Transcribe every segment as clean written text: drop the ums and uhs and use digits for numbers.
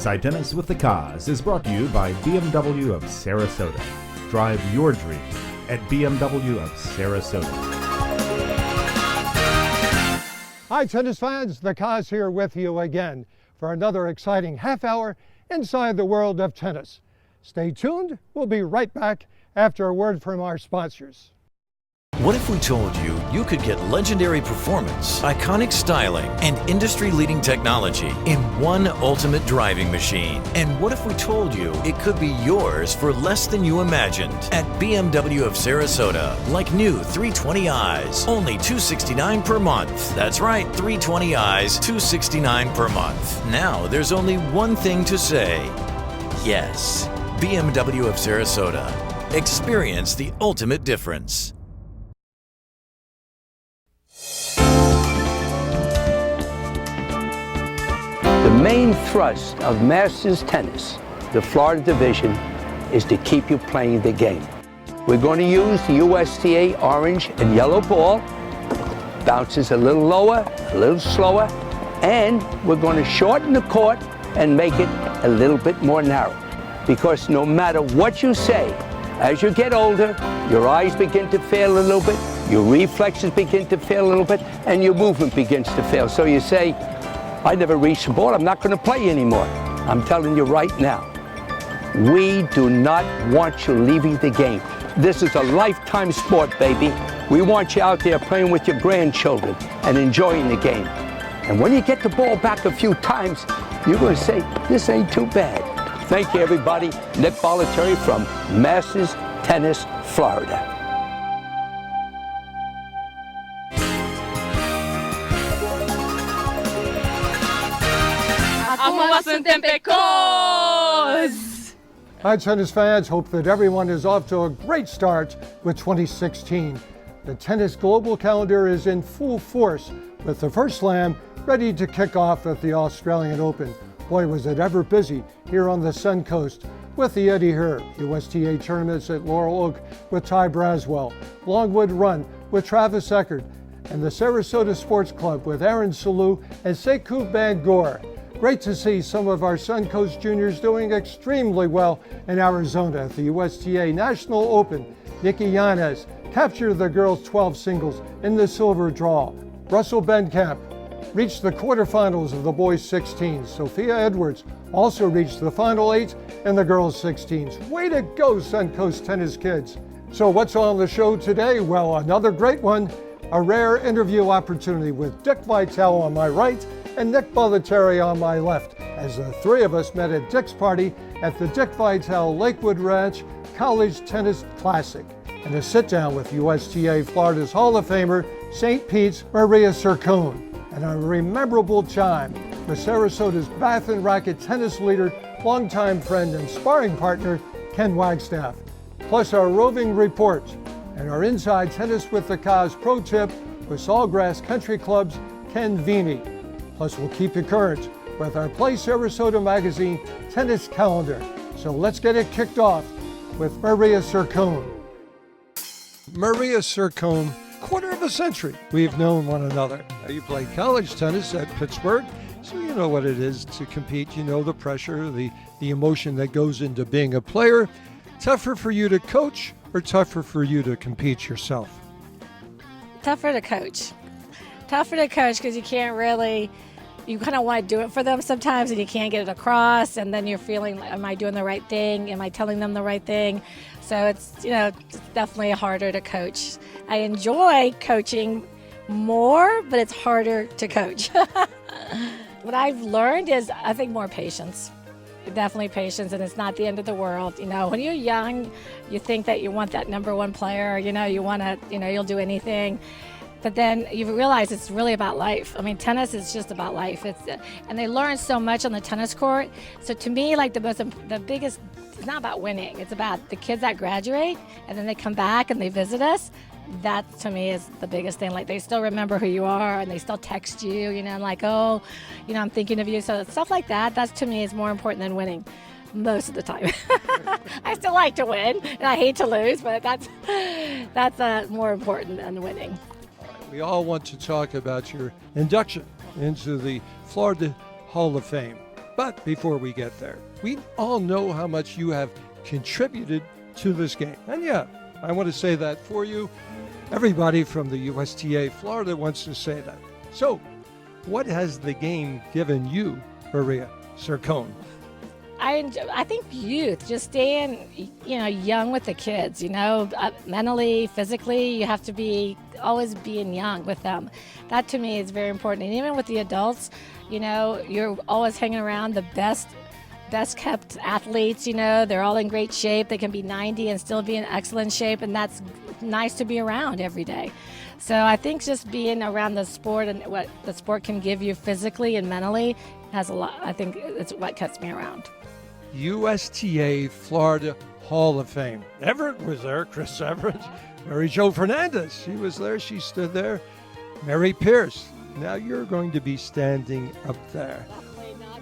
Inside Tennis with the Koz is brought to you by BMW of Sarasota. Drive your dream at BMW of Sarasota. Hi, tennis fans. The Koz here with you again for another exciting half hour inside the world of tennis. Stay tuned. We'll be right back after a word from our sponsors. What if we told you you could get legendary performance, iconic styling, and industry-leading technology in one ultimate driving machine? And what if we told you it could be yours for less than you imagined? At BMW of Sarasota, like new 320i's, only $269 per month. That's right, 320i's, $269 per month. Now there's only one thing to say. Yes, BMW of Sarasota. Experience the ultimate difference. The main thrust of Masters Tennis, the Florida division, is to keep you playing the game. We're going to use the USTA orange and yellow ball, bounces a little lower, a little slower, and we're going to shorten the court and make it a little bit more narrow. Because no matter what you say, as you get older, your eyes begin to fail a little bit, your reflexes begin to fail a little bit, and your movement begins to fail. So you say, I never reached the ball, I'm not going to play anymore. I'm telling you right now, we do not want you leaving the game. This is a lifetime sport, baby. We want you out there playing with your grandchildren and enjoying the game. And when you get the ball back a few times, you're going to say, this ain't too bad. Thank you, everybody. Nick Bollettieri from Masters Tennis, Florida. Hi, tennis fans. Hope that everyone is off to a great start with 2016. The tennis global calendar is in full force with the first slam ready to kick off at the Australian Open. Boy, was it ever busy here on the Sun Coast with the Eddie Herr USTA tournaments at Laurel Oak with Ty Braswell, Longwood Run with Travis Eckert, and the Sarasota Sports Club with Aaron Salou and Sekou Bangor. Great to see some of our Suncoast juniors doing extremely well in Arizona at the USTA National Open. Nikki Yanez captured the girls' 12 singles in the silver draw. Russell Benkamp reached the quarterfinals of the boys' 16s. Sophia Edwards also reached the final 8 in the girls' 16s. Way to go, Suncoast tennis kids. So what's on the show today? Well, another great one. A rare interview opportunity with Dick Vitale on my right and Nick Bollettieri on my left, as the three of us met at Dick's party at the Dick Vitale Lakewood Ranch College Tennis Classic, and a sit-down with USTA Florida's Hall of Famer, St. Pete's Maria Cercone, and a memorable chime with Sarasota's Bath and Racket tennis leader, longtime friend and sparring partner, Ken Wagstaff, plus our roving report and our Inside Tennis with the Koz pro tip with Sawgrass Country Club's Ken Vini. Plus, we'll keep you current with our Play Sarasota Magazine tennis calendar. So let's get it kicked off with Maria Cercone. Maria Cercone, quarter of a century we've known one another. You played college tennis at Pittsburgh, so you know what it is to compete. You know the pressure, the emotion that goes into being a player. Tougher for you to coach or tougher for you to compete yourself? Tougher to coach. Tougher to coach because you can't really, you kind of want to do it for them sometimes and you can't get it across, and then you're feeling, am I doing the right thing? Am I telling them the right thing? So it's, it's definitely harder to coach. I enjoy coaching more, but it's harder to coach. What I've learned is, I think, more patience. Definitely patience, and it's not the end of the world. When you're young, you think that you want that number one player, you want to, you'll do anything. But then you realize it's really about life. I mean, tennis is just about life. And they learn so much on the tennis court. So to me, like the biggest, it's not about winning. It's about the kids that graduate and then they come back and they visit us. That to me is the biggest thing. Like, they still remember who you are and they still text you, and like, oh, I'm thinking of you. So stuff like that, to me is more important than winning most of the time. I still like to win and I hate to lose, but that's more important than winning. We all want to talk about your induction into the Florida Hall of Fame. But before we get there, we all know how much you have contributed to this game. And yeah, I want to say that for you. Everybody from the USTA Florida wants to say that. So, what has the game given you, Maria Sircone? I think youth, just staying, young with the kids, mentally, physically, you have to be always being young with them. That to me is very important. And even with the adults, you're always hanging around the best kept athletes, they're all in great shape. They can be 90 and still be in excellent shape, and that's nice to be around every day. So I think just being around the sport and what the sport can give you physically and mentally has a lot. I think it's what keeps me around. USTA Florida Hall of Fame. Everett was there, Chris Everett. Mary Jo Fernandez, she was there, she stood there. Mary Pierce, now you're going to be standing up there.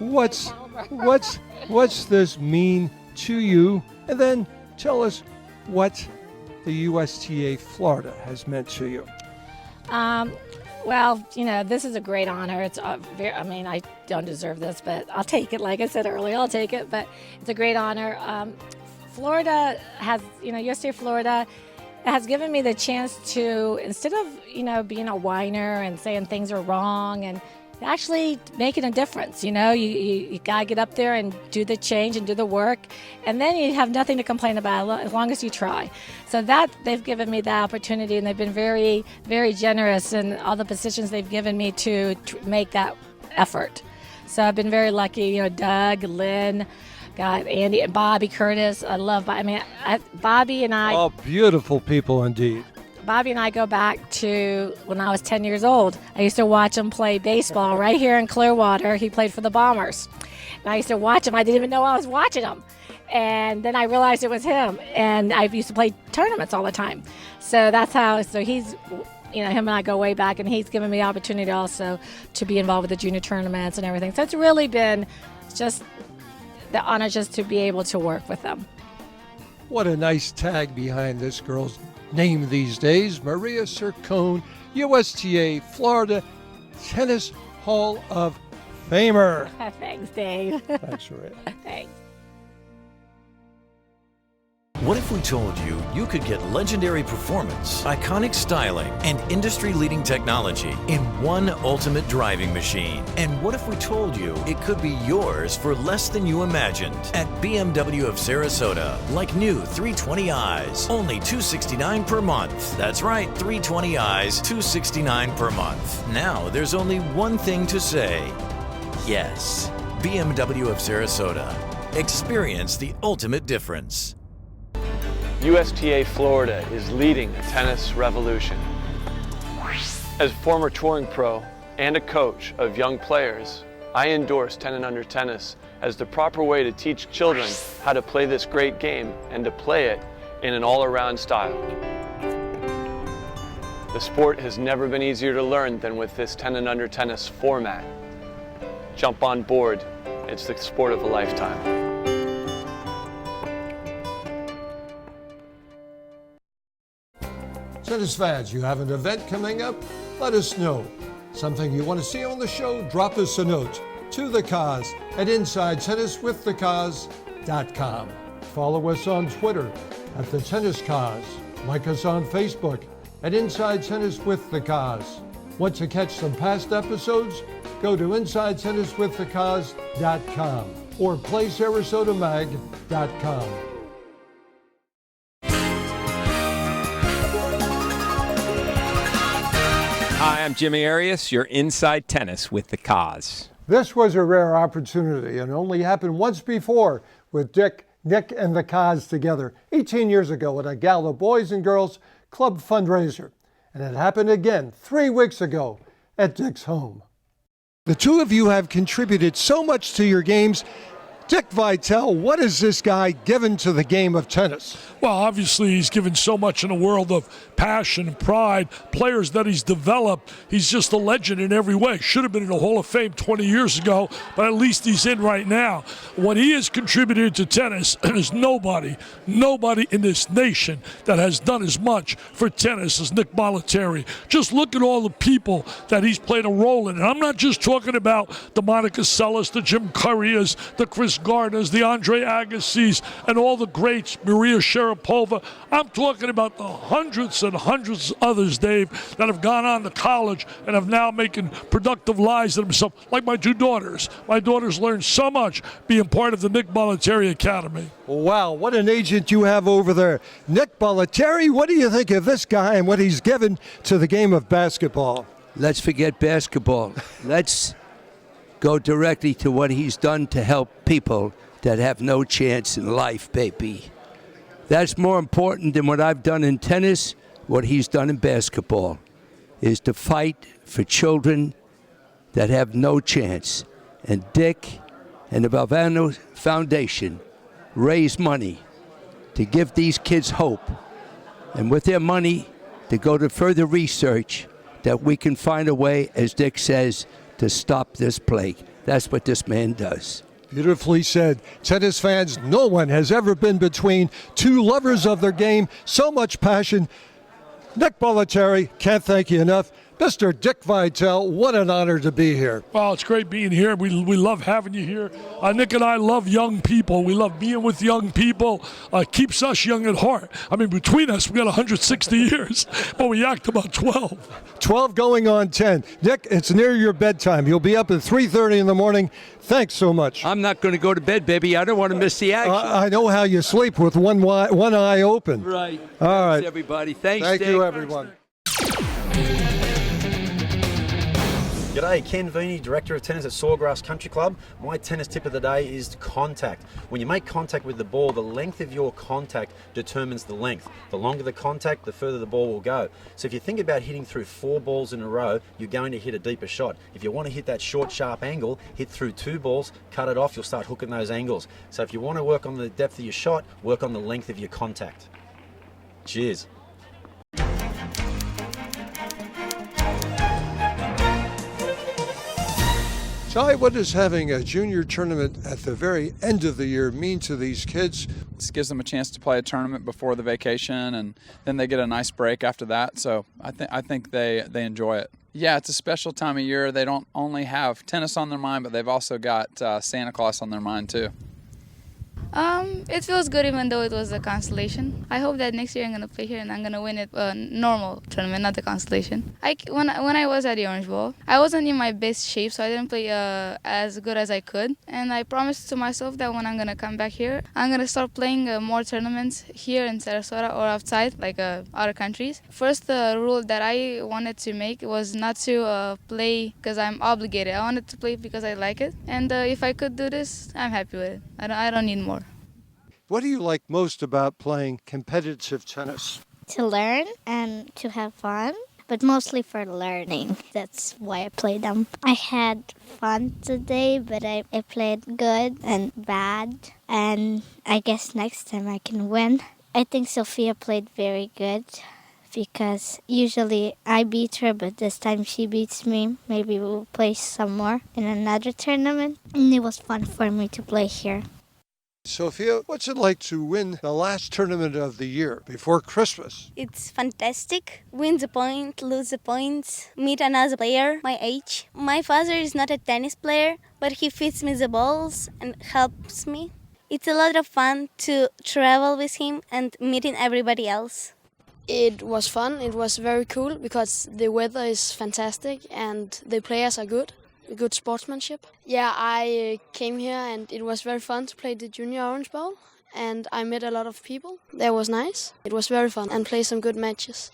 What's this mean to you? And then tell us what the USTA Florida has meant to you. Well, this is a great honor. It's I don't deserve this, but I'll take it. Like I said earlier, I'll take it. But it's a great honor. Florida has, USTA Florida has given me the chance to, instead of, being a whiner and saying things are wrong and actually making a difference. You got to get up there and do the change and do the work, and then you have nothing to complain about as long as you try. So that they've given me that opportunity, and they've been very, very generous in all the positions they've given me to make that effort. So I've been very lucky. Doug, Lynn, got Andy and Bobby Curtis. I love Bobby and I. Oh, beautiful people indeed. Bobby and I go back to when I was 10 years old. I used to watch him play baseball right here in Clearwater. He played for the Bombers. And I used to watch him. I didn't even know I was watching him. And then I realized it was him. And I used to play tournaments all the time. So that's how, he's, him and I go way back. And he's given me the opportunity also to be involved with the junior tournaments and everything. So it's really been just the honor just to be able to work with them. What a nice tag behind this girl's name these days. Maria Sircone, USTA Florida Tennis Hall of Famer. Thanks, Dave. Thanks, Maria. Thanks. What if we told you you could get legendary performance, iconic styling, and industry-leading technology in one ultimate driving machine? And what if we told you it could be yours for less than you imagined? At BMW of Sarasota, like new 320i's, only $269 per month. That's right, 320i's, $269 per month. Now there's only one thing to say. Yes, BMW of Sarasota. Experience the ultimate difference. USTA Florida is leading the tennis revolution. As a former touring pro and a coach of young players, I endorse 10 and under tennis as the proper way to teach children how to play this great game and to play it in an all-around style. The sport has never been easier to learn than with this 10 and under tennis format. Jump on board. It's the sport of a lifetime. Tennis fans, you have an event coming up? Let us know. Something you want to see on the show? Drop us a note to the Koz at InsideTennisWithTheKoz.com. Follow us on Twitter at The Tennis Koz. Like us on Facebook at Inside Tennis with the Koz. Want to catch some past episodes? Go to InsideTennisWithTheKoz.com or PlaySarasotaMag.com. Hi, I'm Jimmy Arias, your Inside Tennis with the Koz. This was a rare opportunity and only happened once before with Nick, and the Koz together 18 years ago at a gala boys and girls club fundraiser. And it happened again 3 weeks ago at Dick's home. The two of you have contributed so much to your games. Dick Vitale, what has this guy given to the game of tennis? Well, obviously, he's given so much in the world of passion and pride, players that he's developed. He's just a legend in every way. Should have been in the Hall of Fame 20 years ago, but at least he's in right now. What he has contributed to tennis, there's nobody in this nation that has done as much for tennis as Nick Bollettieri. Just look at all the people that he's played a role in. And I'm not just talking about the Monica Seles, the Jim Couriers, the Chris Gardners, the Andre Agassi's, and all the greats, Maria Sharapova. I'm talking about the hundreds and hundreds of others, Dave, that have gone on to college and have now making productive lives of themselves, like my two daughters. My daughters learned so much being part of the Nick Bollettieri Academy. Wow, what an agent you have over there. Nick Bollettieri, what do you think of this guy and what he's given to the game of basketball? Let's forget basketball. Let's go directly to what he's done to help people that have no chance in life, baby. That's more important than what I've done in tennis. What he's done in basketball is to fight for children that have no chance. And Dick and the Valvano Foundation raise money to give these kids hope. And with their money, to go to further research that we can find a way, as Dick says, to stop this plague. That's what this man does. Beautifully said. Tennis fans, no one has ever been between two lovers of their game. So much passion. Nick Bollettieri, can't thank you enough. Mr. Dick Vitale, what an honor to be here. Well, it's great being here. We love having you here. Nick and I love young people. We love being with young people. Keeps us young at heart. I mean, between us, we got 160 years, but we act about 12. 12 going on 10. Nick, it's near your bedtime. You'll be up at 3:30 in the morning. Thanks so much. I'm not going to go to bed, baby. I don't want to miss the action. I know how you sleep with one eye open. Right. All right. Thanks, everybody. Thanks, Thank Dick. you, everyone. G'day, Ken Veeney, Director of Tennis at Sawgrass Country Club. My tennis tip of the day is contact. When you make contact with the ball, the length of your contact determines the length. The longer the contact, the further the ball will go. So if you think about hitting through 4 balls in a row, you're going to hit a deeper shot. If you want to hit that short, sharp angle, hit through 2 balls, cut it off, you'll start hooking those angles. So if you want to work on the depth of your shot, work on the length of your contact. Cheers. Ty, what does having a junior tournament at the very end of the year mean to these kids? This gives them a chance to play a tournament before the vacation, and then they get a nice break after that. So I think they enjoy it. Yeah, it's a special time of year. They don't only have tennis on their mind, but they've also got Santa Claus on their mind too. It feels good even though it was a constellation. I hope that next year I'm going to play here and I'm going to win it a normal tournament, not the constellation. When I was at the Orange Bowl, I wasn't in my best shape, so I didn't play as good as I could. And I promised to myself that when I'm going to come back here, I'm going to start playing more tournaments here in Sarasota or outside, like other countries. First, the rule that I wanted to make was not to play because I'm obligated. I wanted to play because I like it. And if I could do this, I'm happy with it. I don't need more. What do you like most about playing competitive tennis? To learn and to have fun, but mostly for learning. That's why I play them. I had fun today, but I played good and bad, and I guess next time I can win. I think Sophia played very good because usually I beat her, but this time she beats me. Maybe we'll play some more in another tournament, and it was fun for me to play here. Sophia, what's it like to win the last tournament of the year before Christmas? It's fantastic. Win the point, lose the points, meet another player my age. My father is not a tennis player, but he feeds me the balls and helps me. It's a lot of fun to travel with him and meeting everybody else. It was fun. It was very cool because the weather is fantastic and the players are good. Good sportsmanship. Yeah, I came here and it was very fun to play the Junior Orange Bowl, and I met a lot of people. That was nice. It was very fun and play some good matches.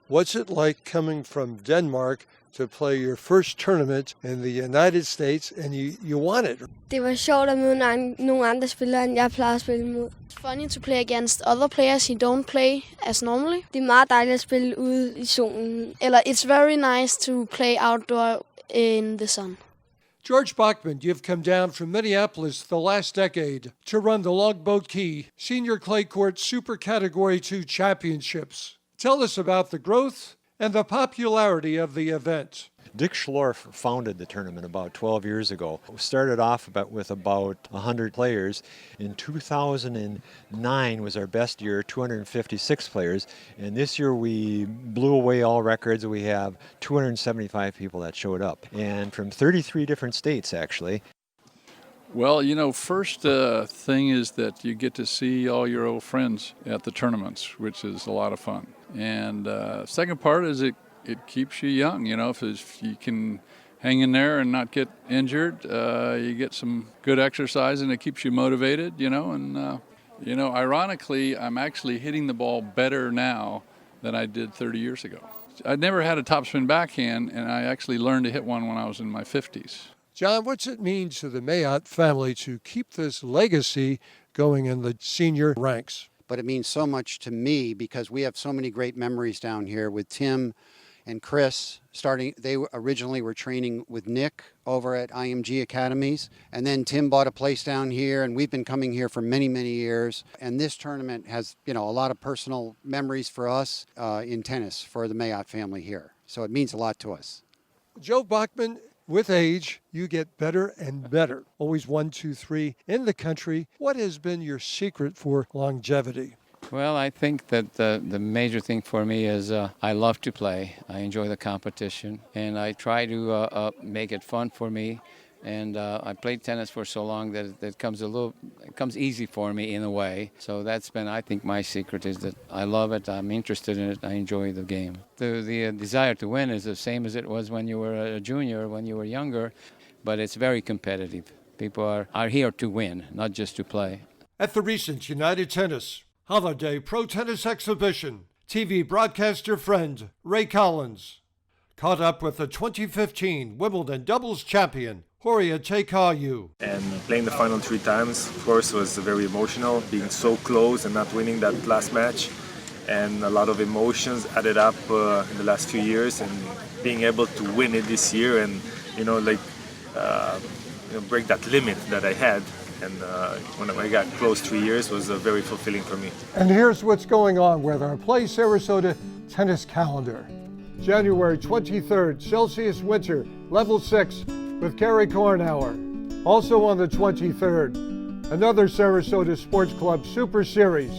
What's it like coming from Denmark to play your first tournament in the United States, and you won it? Det var sjovt at møde nogle andre spillere, end jeg plejer at spille mod. It's funny to play against other players you don't play as normally. Det er meget dejligt at spille ude i solen. Eller it's very nice to play outdoor in the sun. George Bachman, you've come down from Minneapolis the last decade to run the Longboat Key Senior Clay Court Super Category 2 Championships. Tell us about the growth and the popularity of the event. Dick Schlorf founded the tournament about 12 years ago. We started off with about 100 players. In 2009 was our best year, 256 players. And this year we blew away all records. We have 275 people that showed up, and from 33 different states, actually. Well, first thing is that you get to see all your old friends at the tournaments, which is a lot of fun. And second part is it keeps you young. If you can hang in there and not get injured, you get some good exercise and it keeps you motivated, ironically, I'm actually hitting the ball better now than I did 30 years ago. I never had a topspin backhand, and I actually learned to hit one when I was in my 50s. John, what's it mean to the Mayotte family to keep this legacy going in the senior ranks? But it means so much to me because we have so many great memories down here with Tim and Chris. They originally were training with Nick over at IMG Academies. And then Tim bought a place down here, and we've been coming here for many, many years. And this tournament has, a lot of personal memories for us in tennis for the Mayotte family here. So it means a lot to us. Joe Bachman, with age, you get better and better. Always 1, 2, 3 in the country. What has been your secret for longevity? Well, I think that the major thing for me is I love to play. I enjoy the competition, and I try to make it fun for me. And I played tennis for so long that it comes easy for me in a way. So that's been, I think, my secret is that I love it, I'm interested in it, I enjoy the game. The desire to win is the same as it was when you were a junior, when you were younger, but it's very competitive. People are here to win, not just to play. At the recent United Tennis Holiday Pro Tennis Exhibition, TV broadcaster friend Ray Collins caught up with the 2015 Wimbledon doubles champion Horia Teikayu. And playing the final 3 times, of course, was very emotional, being so close and not winning that last match. And a lot of emotions added up in the last few years, and being able to win it this year and, break that limit that I had. And when I got close 3 years, was very fulfilling for me. And here's what's going on with our Play Sarasota tennis calendar. January 23rd, Celsius Winter, Level 6 with Gary Kornauer. Also on the 23rd, another Sarasota Sports Club Super Series.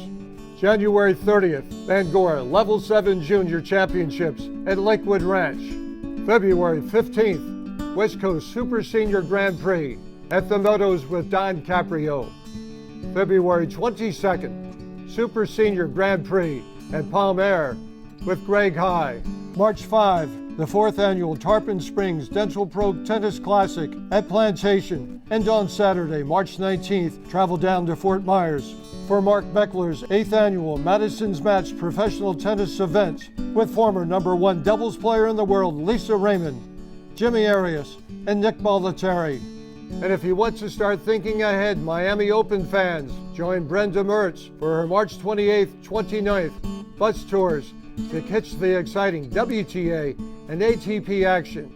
January 30th, Bangor Level 7 Junior Championships at Lakewood Ranch. February 15th, West Coast Super Senior Grand Prix at the Meadows with Don Caprio. February 22nd, Super Senior Grand Prix at Palm Air with Greg High. March 5, the 4th Annual Tarpon Springs Dental Pro Tennis Classic at Plantation. And on Saturday, March 19th, travel down to Fort Myers for Mark Meckler's 8th Annual Madison's Match Professional Tennis Event with former #1 doubles player in the world Lisa Raymond, Jimmy Arias, and Nick Bollettieri. And if you want to start thinking ahead, Miami Open fans, join Brenda Mertz for her March 28th, 29th bus tours to catch the exciting WTA and ATP action.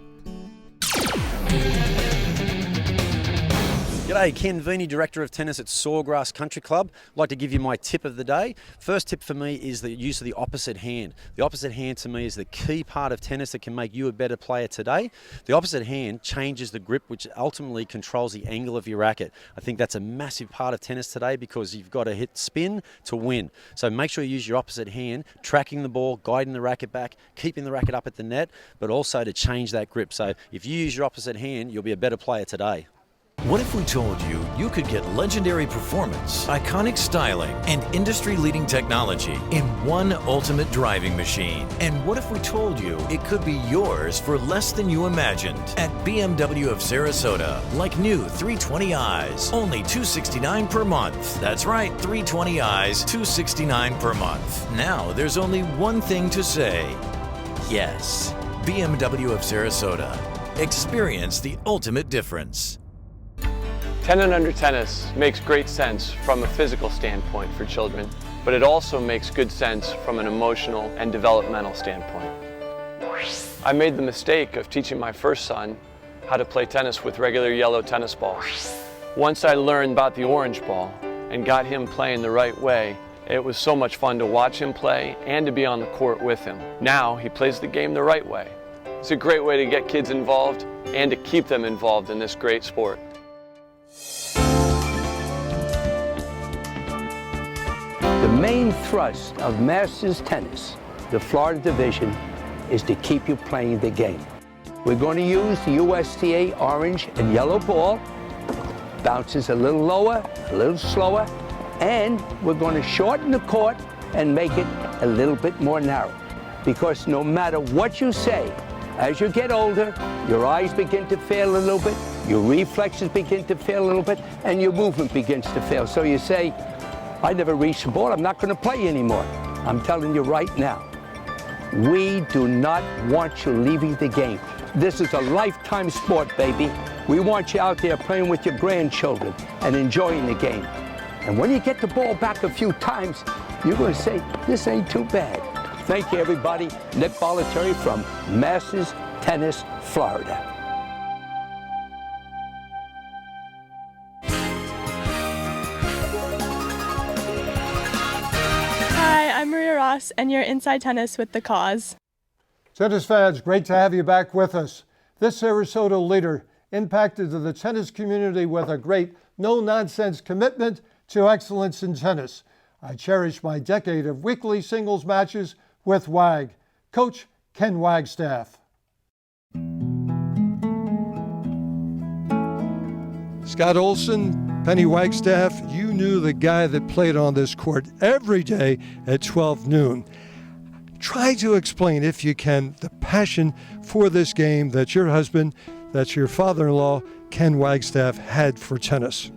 G'day, Ken Veeney, Director of Tennis at Sawgrass Country Club. I'd like to give you my tip of the day. First tip for me is the use of the opposite hand. The opposite hand to me is the key part of tennis that can make you a better player today. The opposite hand changes the grip, which ultimately controls the angle of your racket. I think that's a massive part of tennis today because you've got to hit spin to win. So make sure you use your opposite hand, tracking the ball, guiding the racket back, keeping the racket up at the net, but also to change that grip. So if you use your opposite hand, you'll be a better player today. What if we told you you could get legendary performance, iconic styling, and industry-leading technology in one ultimate driving machine? And what if we told you it could be yours for less than you imagined? At BMW of Sarasota, like new 320i's, only $269 per month. That's right, 320i's, $269 per month. Now there's only one thing to say. Yes, BMW of Sarasota. Experience the ultimate difference. 10 and Under Tennis makes great sense from a physical standpoint for children, but it also makes good sense from an emotional and developmental standpoint. I made the mistake of teaching my first son how to play tennis with regular yellow tennis balls. Once I learned about the orange ball and got him playing the right way, it was so much fun to watch him play and to be on the court with him. Now he plays the game the right way. It's a great way to get kids involved and to keep them involved in this great sport. The main thrust of Masters Tennis, the Florida division, is to keep you playing the game. We're going to use the USTA orange and yellow ball, bounces a little lower, a little slower, and we're going to shorten the court and make it a little bit more narrow. Because no matter what you say, as you get older, your eyes begin to fail a little bit, your reflexes begin to fail a little bit, and your movement begins to fail. So you say, I never reached the ball, I'm not going to play anymore. I'm telling you right now, we do not want you leaving the game. This is a lifetime sport, baby. We want you out there playing with your grandchildren and enjoying the game. And when you get the ball back a few times, you're going to say, this ain't too bad. Thank you, everybody. Nick Bollettieri from Masters Tennis, Florida. Hi, I'm Maria Ross, and you're Inside Tennis with The Koz. Tennis fans, great to have you back with us. This Sarasota leader impacted the tennis community with a great no-nonsense commitment to excellence in tennis. I cherish my decade of weekly singles matches with WAG. Coach Ken Wagstaff. Scott Olson, Penny Wagstaff, you knew the guy that played on this court every day at 12 noon. Try to explain, if you can, the passion for this game that your husband, that your father-in-law, Ken Wagstaff, had for tennis.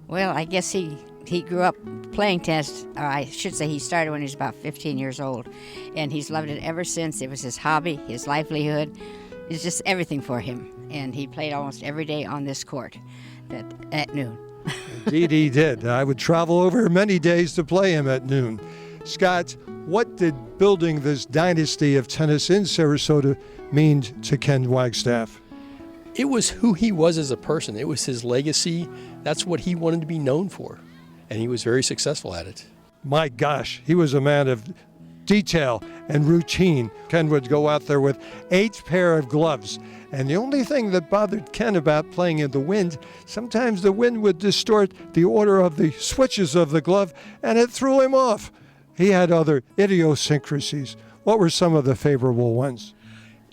Well, I guess he grew up playing tennis, or I should say he started when he was about 15 years old, and he's loved it ever since. It was his hobby, his livelihood. It's just everything for him, and he played almost every day on this court at noon. Indeed he did. I would travel over many days to play him at noon. Scott, what did building this dynasty of tennis in Sarasota mean to Ken Wagstaff? It was who he was as a person. It was his legacy. That's what he wanted to be known for. And he was very successful at it. My gosh, he was a man of detail and routine. Ken would go out there with 8 pair of gloves. And the only thing that bothered Ken about playing in the wind, sometimes the wind would distort the order of the switches of the glove, and it threw him off. He had other idiosyncrasies. What were some of the favorable ones?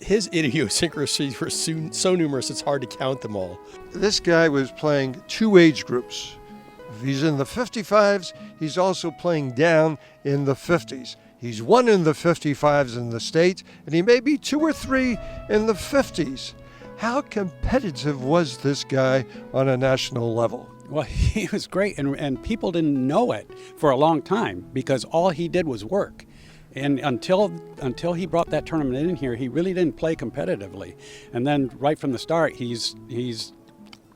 His idiosyncrasies were so numerous it's hard to count them all. This guy was playing 2 age groups. If he's in the 55s, he's also playing down in the 50s. He's won in the 55s in the state, and he may be 2 or 3 in the 50s. How competitive was this guy on a national level? Well, he was great, and people didn't know it for a long time because all he did was work. And until he brought that tournament in here, he really didn't play competitively. And then right from the start, he's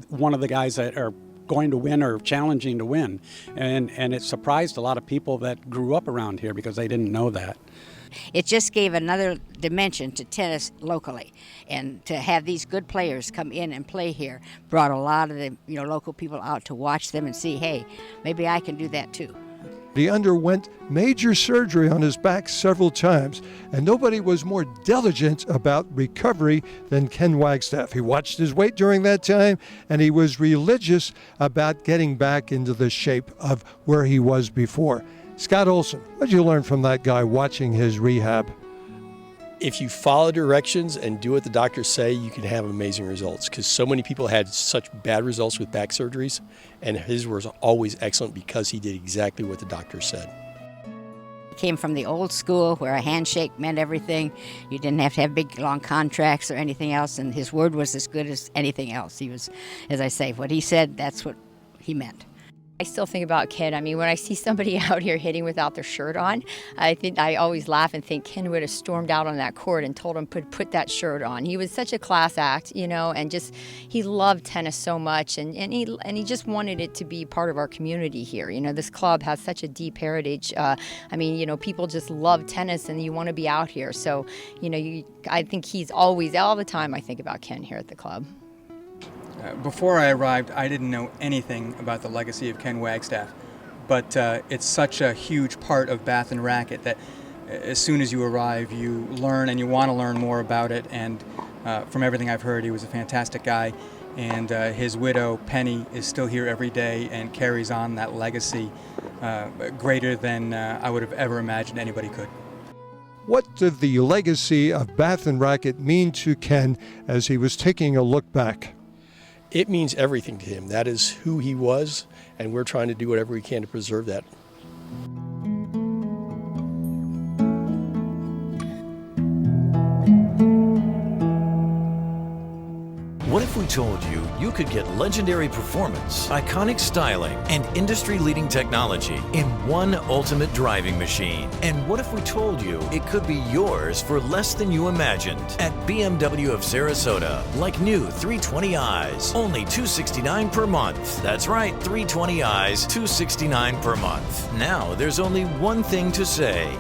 one of the guys that are going to win or challenging to win. And it surprised a lot of people that grew up around here because they didn't know that. It just gave another dimension to tennis locally, and to have these good players come in and play here brought a lot of the local people out to watch them and see, hey, maybe I can do that too. He underwent major surgery on his back several times, and nobody was more diligent about recovery than Ken Wagstaff. He watched his weight during that time, and he was religious about getting back into the shape of where he was before. Scott Olson, what did you learn from that guy watching his rehab? If you follow directions and do what the doctors say, you can have amazing results, because so many people had such bad results with back surgeries, and his was always excellent because he did exactly what the doctor said. He came from the old school where a handshake meant everything. You didn't have to have big, long contracts or anything else, and his word was as good as anything else. He was, as I say, what he said, that's what he meant. I still think about Ken. I mean, when I see somebody out here hitting without their shirt on, I always laugh and think Ken would have stormed out on that court and told him put that shirt on. He was such a class act, and just he loved tennis so much, and he just wanted it to be part of our community here. This club has such a deep heritage. People just love tennis, and you want to be out here. So, I think he's always, all the time, I think about Ken here at the club. Before I arrived, I didn't know anything about the legacy of Ken Wagstaff, but it's such a huge part of Bath and Racket that as soon as you arrive, you learn and you want to learn more about it. And from everything I've heard, he was a fantastic guy, and his widow, Penny, is still here every day and carries on that legacy greater than I would have ever imagined anybody could. What did the legacy of Bath and Racket mean to Ken as he was taking a look back? It means everything to him. That is who he was, and we're trying to do whatever we can to preserve that. What if we told you you could get legendary performance, iconic styling, and industry-leading technology in one ultimate driving machine? And what if we told you it could be yours for less than you imagined at BMW of Sarasota? Like new 320i's, only $269 per month. That's right, 320i's, $269 per month. Now there's only one thing to say.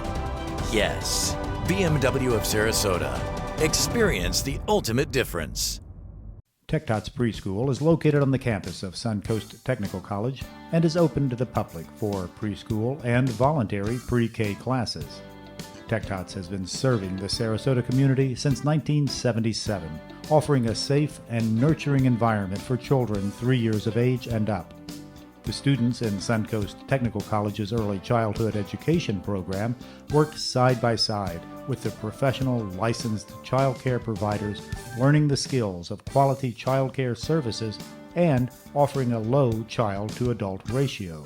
Yes, BMW of Sarasota. Experience the ultimate difference. Tech Tots Preschool is located on the campus of Suncoast Technical College and is open to the public for preschool and voluntary pre-K classes. Tech Tots has been serving the Sarasota community since 1977, offering a safe and nurturing environment for children 3 years of age and up. The students in Suncoast Technical College's early childhood education program work side by side with the professional licensed child care providers, learning the skills of quality child care services and offering a low child-to-adult ratio.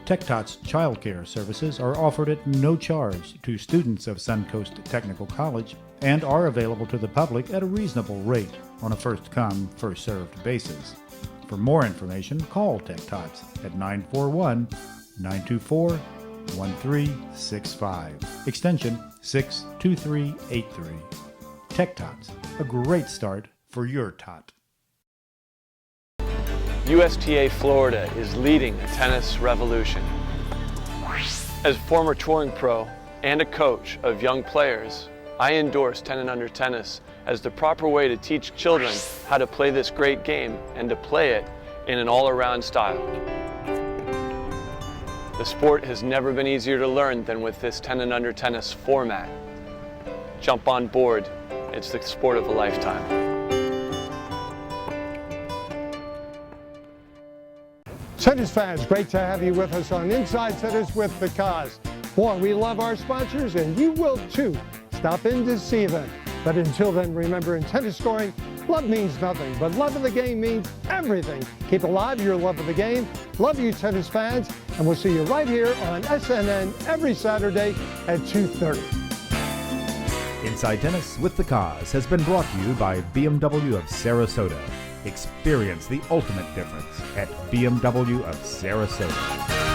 Tech Tots child care services are offered at no charge to students of Suncoast Technical College and are available to the public at a reasonable rate on a first-come, first-served basis. For more information, call Tech Tots at 941-924-1365, extension 62383. Tech Tots, a great start for your tot. USTA Florida is leading a tennis revolution. As former touring pro and a coach of young players, I endorse 10 and under tennis as the proper way to teach children how to play this great game and to play it in an all-around style. The sport has never been easier to learn than with this 10 and under tennis format. Jump on board. It's the sport of a lifetime. Tennis fans, great to have you with us on Inside Tennis with the Koz. Boy, we love our sponsors, and you will too. Stop in to see them. But until then, remember, in tennis scoring, love means nothing, but love of the game means everything. Keep alive your love of the game. Love you, tennis fans, and we'll see you right here on SNN every Saturday at 2:30. Inside Tennis with the Koz has been brought to you by BMW of Sarasota. Experience the ultimate difference at BMW of Sarasota.